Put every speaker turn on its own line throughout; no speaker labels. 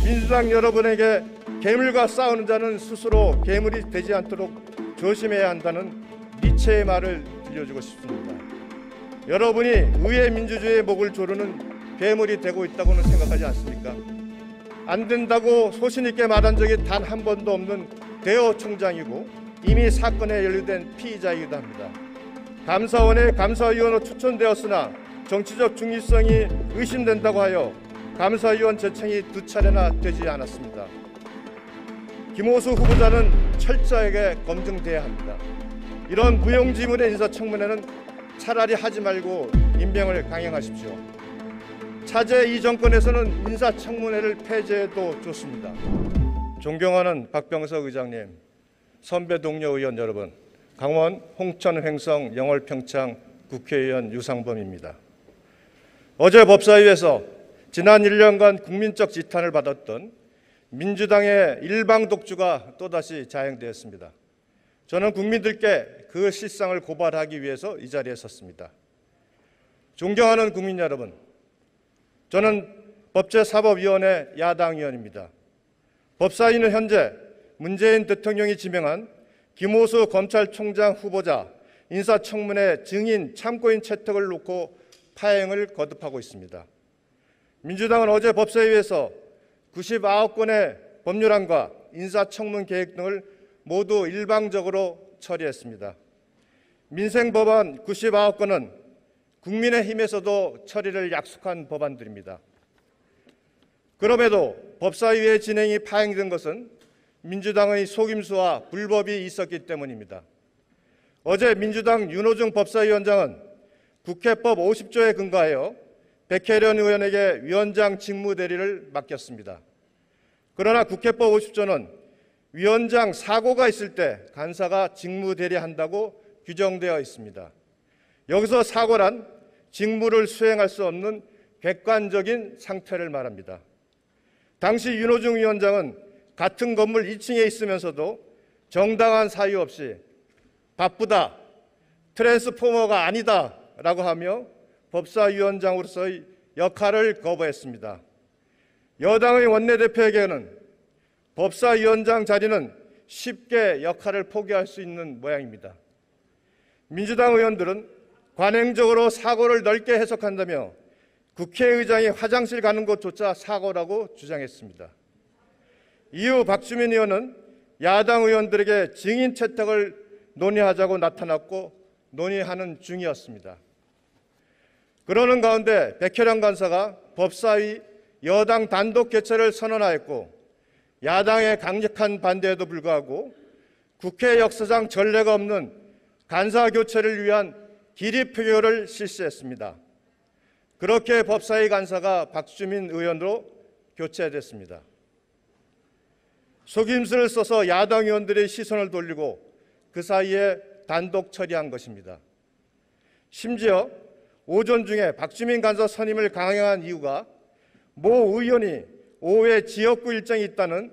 민주당 여러분에게 괴물과 싸우는 자는 스스로 괴물이 되지 않도록 조심해야 한다는 니체의 말을 들려주고 싶습니다. 여러분이 의회 민주주의의 목을 조르는 괴물이 되고 있다고는 생각하지 않습니까? 안 된다고 소신 있게 말한 적이 단 한 번도 없는 대호 총장이고 이미 사건에 연루된 피의자이기도 합니다. 감사원에 감사위원으로 추천되었으나 정치적 중립성이 의심된다고 하여 감사위원 제청이 2차례나 되지 않았습니다. 김호수 후보자는 철저하게 검증돼야 합니다. 이런 무용지물의 인사청문회는 차라리 하지 말고 임명을 강행하십시오. 차제 이 정권에서는 인사청문회를 폐지해도 좋습니다. 존경하는 박병석 의장님, 선배 동료 의원 여러분, 강원 홍천 횡성 영월평창 국회의원 유상범입니다. 어제 법사위에서 지난 1년간 국민적 지탄을 받았던 민주당의 일방 독주가 또다시 자행되었습니다. 저는 국민들께 그 실상을 고발하기 위해서 이 자리에 섰습니다. 존경하는 국민 여러분, 저는 법제사법위원회 야당 의원입니다. 법사위는 현재 문재인 대통령이 지명한 김호수 검찰총장 후보자 인사청문회 증인 참고인 채택을 놓고 파행을 거듭하고 있습니다. 민주당은 어제 법사위에서 99건의 법률안과 인사청문 계획 등을 모두 일방적으로 처리했습니다. 민생법안 99건은 국민의힘에서도 처리를 약속한 법안들입니다. 그럼에도 법사위의 진행이 파행된 것은 민주당의 속임수와 불법이 있었기 때문입니다. 어제 민주당 윤호중 법사위원장은 국회법 50조에 근거하여 백혜련 의원에게 위원장 직무 대리를 맡겼습니다. 그러나 국회법 50조는 위원장 사고가 있을 때 간사가 직무 대리한다고 규정되어 있습니다. 여기서 사고란 직무를 수행할 수 없는 객관적인 상태를 말합니다. 당시 윤호중 위원장은 같은 건물 2층에 있으면서도 정당한 사유 없이 바쁘다, 트랜스포머가 아니다 라고 하며 법사위원장으로서의 역할을 거부했습니다. 여당의 원내대표에게는 법사위원장 자리는 쉽게 역할을 포기할 수 있는 모양입니다. 민주당 의원들은 관행적으로 사고를 넓게 해석한다며 국회의장이 화장실 가는 것조차 사고라고 주장했습니다. 이후 박주민 의원은 야당 의원들에게 증인 채택을 논의하자고 나타났고 논의하는 중이었습니다. 그러는 가운데 백혜련 간사가 법사위 여당 단독 개최를 선언하였고 야당의 강력한 반대에도 불구하고 국회 역사상 전례가 없는 간사 교체를 위한 기립표결을 실시했습니다. 그렇게 법사위 간사가 박주민 의원으로 교체됐습니다. 속임수를 써서 야당 의원들의 시선을 돌리고 그 사이에 단독 처리한 것입니다. 심지어 오전 중에 박주민 간사 선임을 강행한 이유가 모 의원이 오후에 지역구 일정이 있다는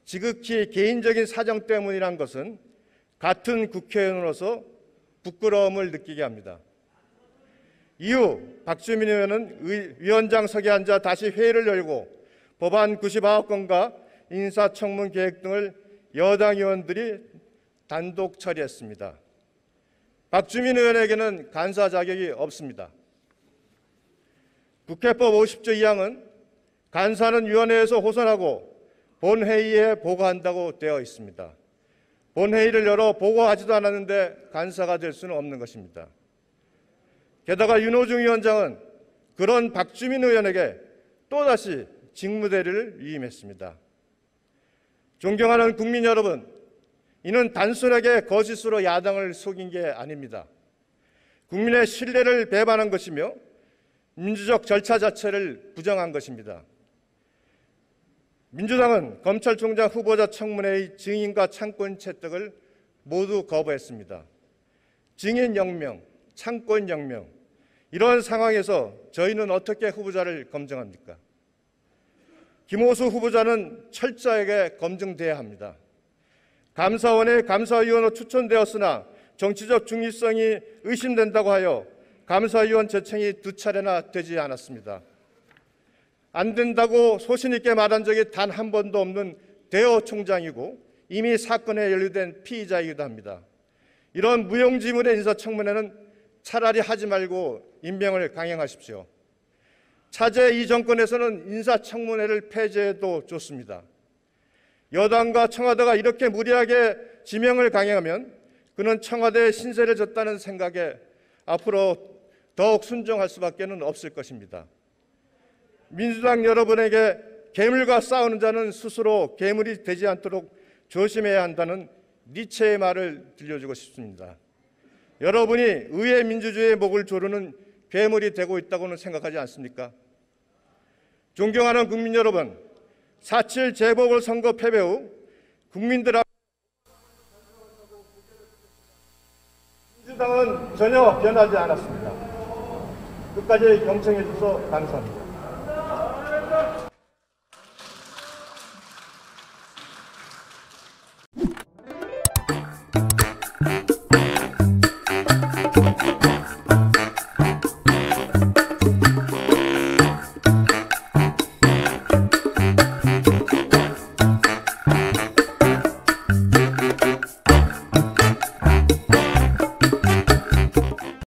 지극히 개인적인 사정 때문이란 것은 같은 국회의원으로서 부끄러움을 느끼게 합니다. 이후 박주민 의원은 위원장석에 앉아 다시 회의를 열고 법안 99건과 인사청문 계획 등을 여당 의원들이 단독 처리했습니다. 박주민 의원에게는 간사 자격이 없습니다. 국회법 50조 2항은 간사는 위원회에서 호선하고 본회의에 보고한다고 되어 있습니다. 본회의를 열어 보고하지도 않았는데 간사가 될 수는 없는 것입니다. 게다가 윤호중 위원장은 그런 박주민 의원에게 또다시 직무대리를 위임했습니다. 존경하는 국민 여러분, 이는 단순하게 거짓으로 야당을 속인 게 아닙니다. 국민의 신뢰를 배반한 것이며 민주적 절차 자체를 부정한 것입니다. 민주당은 검찰총장 후보자 청문회의 증인과 참고인 채택을 모두 거부했습니다. 증인 0명, 참고인 0명, 이런 상황에서 저희는 어떻게 후보자를 검증합니까? 김호수 후보자는 철저하게 검증돼야 합니다. 감사원에 감사위원으로 추천되었으나 정치적 중립성이 의심된다고 하여 감사위원 제청이 2차례나 되지 않았습니다. 안 된다고 소신 있게 말한 적이 단 한 번도 없는 대호 총장이고 이미 사건에 연루된 피의자이기도 합니다. 이런 무용지물의 인사청문회는 차라리 하지 말고 임명을 강행하십시오. 차제 이 정권에서는 인사청문회를 폐지해도 좋습니다. 여당과 청와대가 이렇게 무리하게 지명을 강행하면 그는 청와대의 신세를 졌다는 생각에 앞으로 더욱 순종할 수밖에 없을 것입니다. 민주당 여러분에게 괴물과 싸우는 자는 스스로 괴물이 되지 않도록 조심해야 한다는 니체의 말을 들려주고 싶습니다. 여러분이 의회 민주주의의 목을 조르는 괴물이 되고 있다고는 생각하지 않습니까? 존경하는 국민 여러분, 4.7 재보궐선거 패배 후 국민들 앞 민주당은 전혀 변하지 않았습니다. 끝까지 경청해 주셔서 감사합니다.